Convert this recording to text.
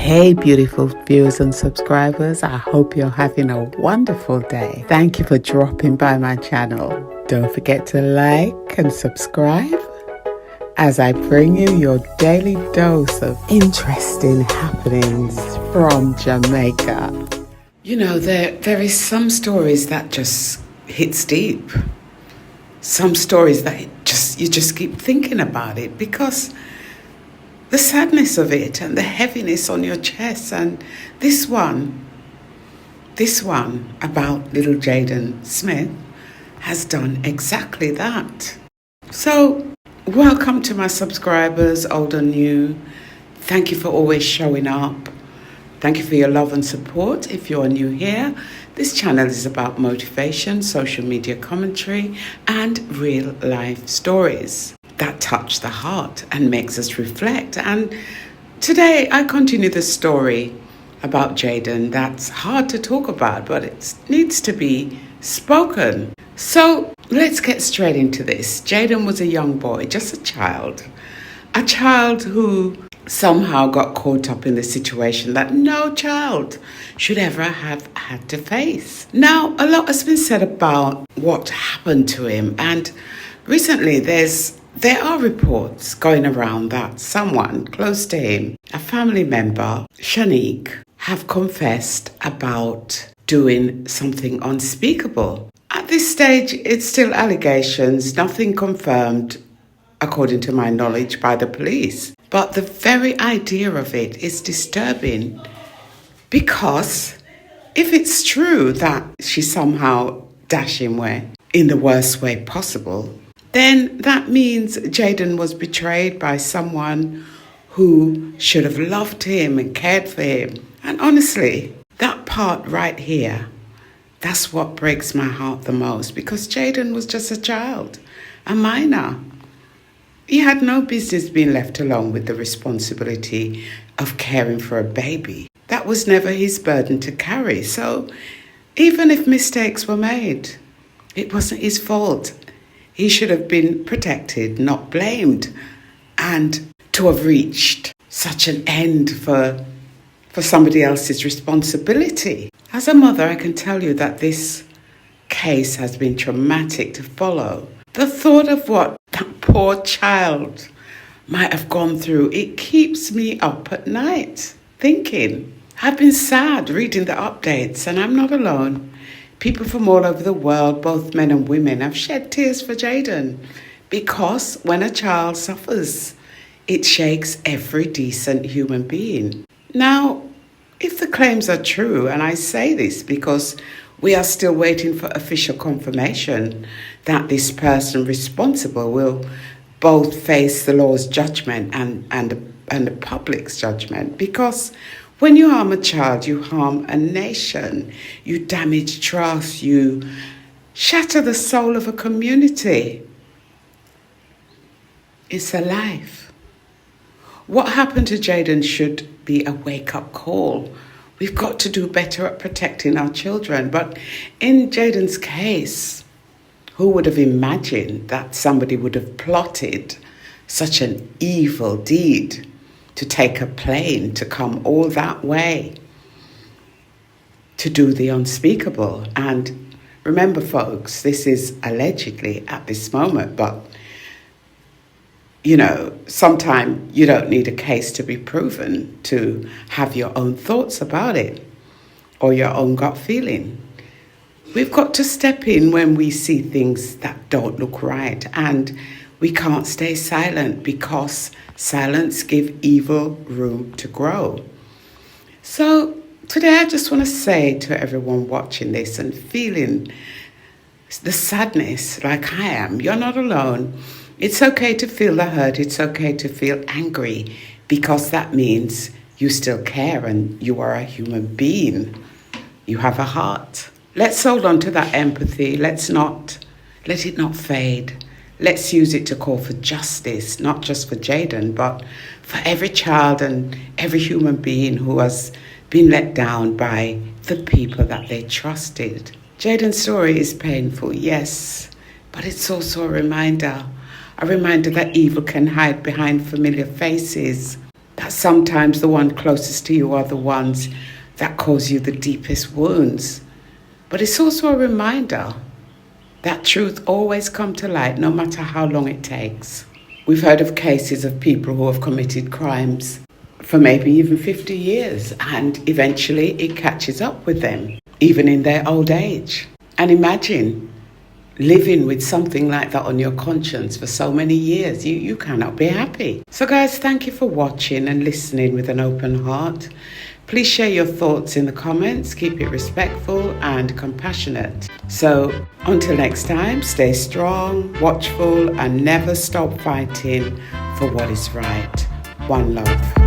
Hey beautiful viewers and subscribers, I hope you're having a wonderful day. Thank you for dropping by my channel. Don't forget to like and subscribe as I bring you your daily dose of interesting happenings from Jamaica. You know, there is some stories that just hits deep. Some stories that you just keep thinking about it because the sadness of it and the heaviness on your chest. And this one about little Jayden Smith has done exactly that. So welcome to my subscribers, old and new. Thank you for always showing up. Thank you for your love and support. If you're new here, this channel is about motivation, social media commentary, and real life stories that touch the heart and makes us reflect. And today I continue the story about Jayden that's hard to talk about, but it needs to be spoken. So let's get straight into this. Jayden was a young boy, just a child who somehow got caught up in the situation that no child should ever have had to face. Now, a lot has been said about what happened to him, and recently there are reports going around that someone close to him, a family member, Shanique, have confessed about doing something unspeakable. At this stage, it's still allegations, nothing confirmed, according to my knowledge, by the police. But the very idea of it is disturbing because if it's true that she somehow dashed him away in the worst way possible, then that means Jayden was betrayed by someone who should have loved him and cared for him. And honestly, that part right here, that's what breaks my heart the most, because Jayden was just a child, a minor. He had no business being left alone with the responsibility of caring for a baby. That was never his burden to carry. So even if mistakes were made, it wasn't his fault. He should have been protected, not blamed. And to have reached such an end for somebody else's responsibility. As a mother, I can tell you that this case has been traumatic to follow. The thought of what that poor child might have gone through, it keeps me up at night thinking. I've been sad reading the updates, and I'm not alone. People from all over the world, both men and women, have shed tears for Jayden because when a child suffers, it shakes every decent human being. Now, if the claims are true, and I say this because we are still waiting for official confirmation that this person responsible will both face the law's judgment and the public's judgment, because when you harm a child, you harm a nation, you damage trust, you shatter the soul of a community. It's a life. What happened to Jayden should be a wake-up call. We've got to do better at protecting our children. But in Jayden's case, who would have imagined that somebody would have plotted such an evil deed to take a plane to come all that way to do the unspeakable? And remember, folks, this is allegedly at this moment, but you know, sometimes you don't need a case to be proven to have your own thoughts about it or your own gut feeling. We've got to step in when we see things that don't look right, and we can't stay silent because silence gives evil room to grow. So today I just want to say to everyone watching this and feeling the sadness like I am, you're not alone. It's okay to feel the hurt. It's okay to feel angry, because that means you still care and you are a human being. You have a heart. Let's hold on to that empathy. Let's not let it not fade. Let's use it to call for justice, not just for Jayden, but for every child and every human being who has been let down by the people that they trusted. Jayden's story is painful, yes, but it's also a reminder that evil can hide behind familiar faces, that sometimes the one closest to you are the ones that cause you the deepest wounds. But it's also a reminder that truth always comes to light, no matter how long it takes. We've heard of cases of people who have committed crimes for maybe even 50 years, and eventually it catches up with them, even in their old age. And imagine living with something like that on your conscience for so many years. You cannot be happy. So guys, thank you for watching and listening with an open heart. Please share your thoughts in the comments. Keep it respectful and compassionate. So until next time, stay strong, watchful, and never stop fighting for what is right. One love.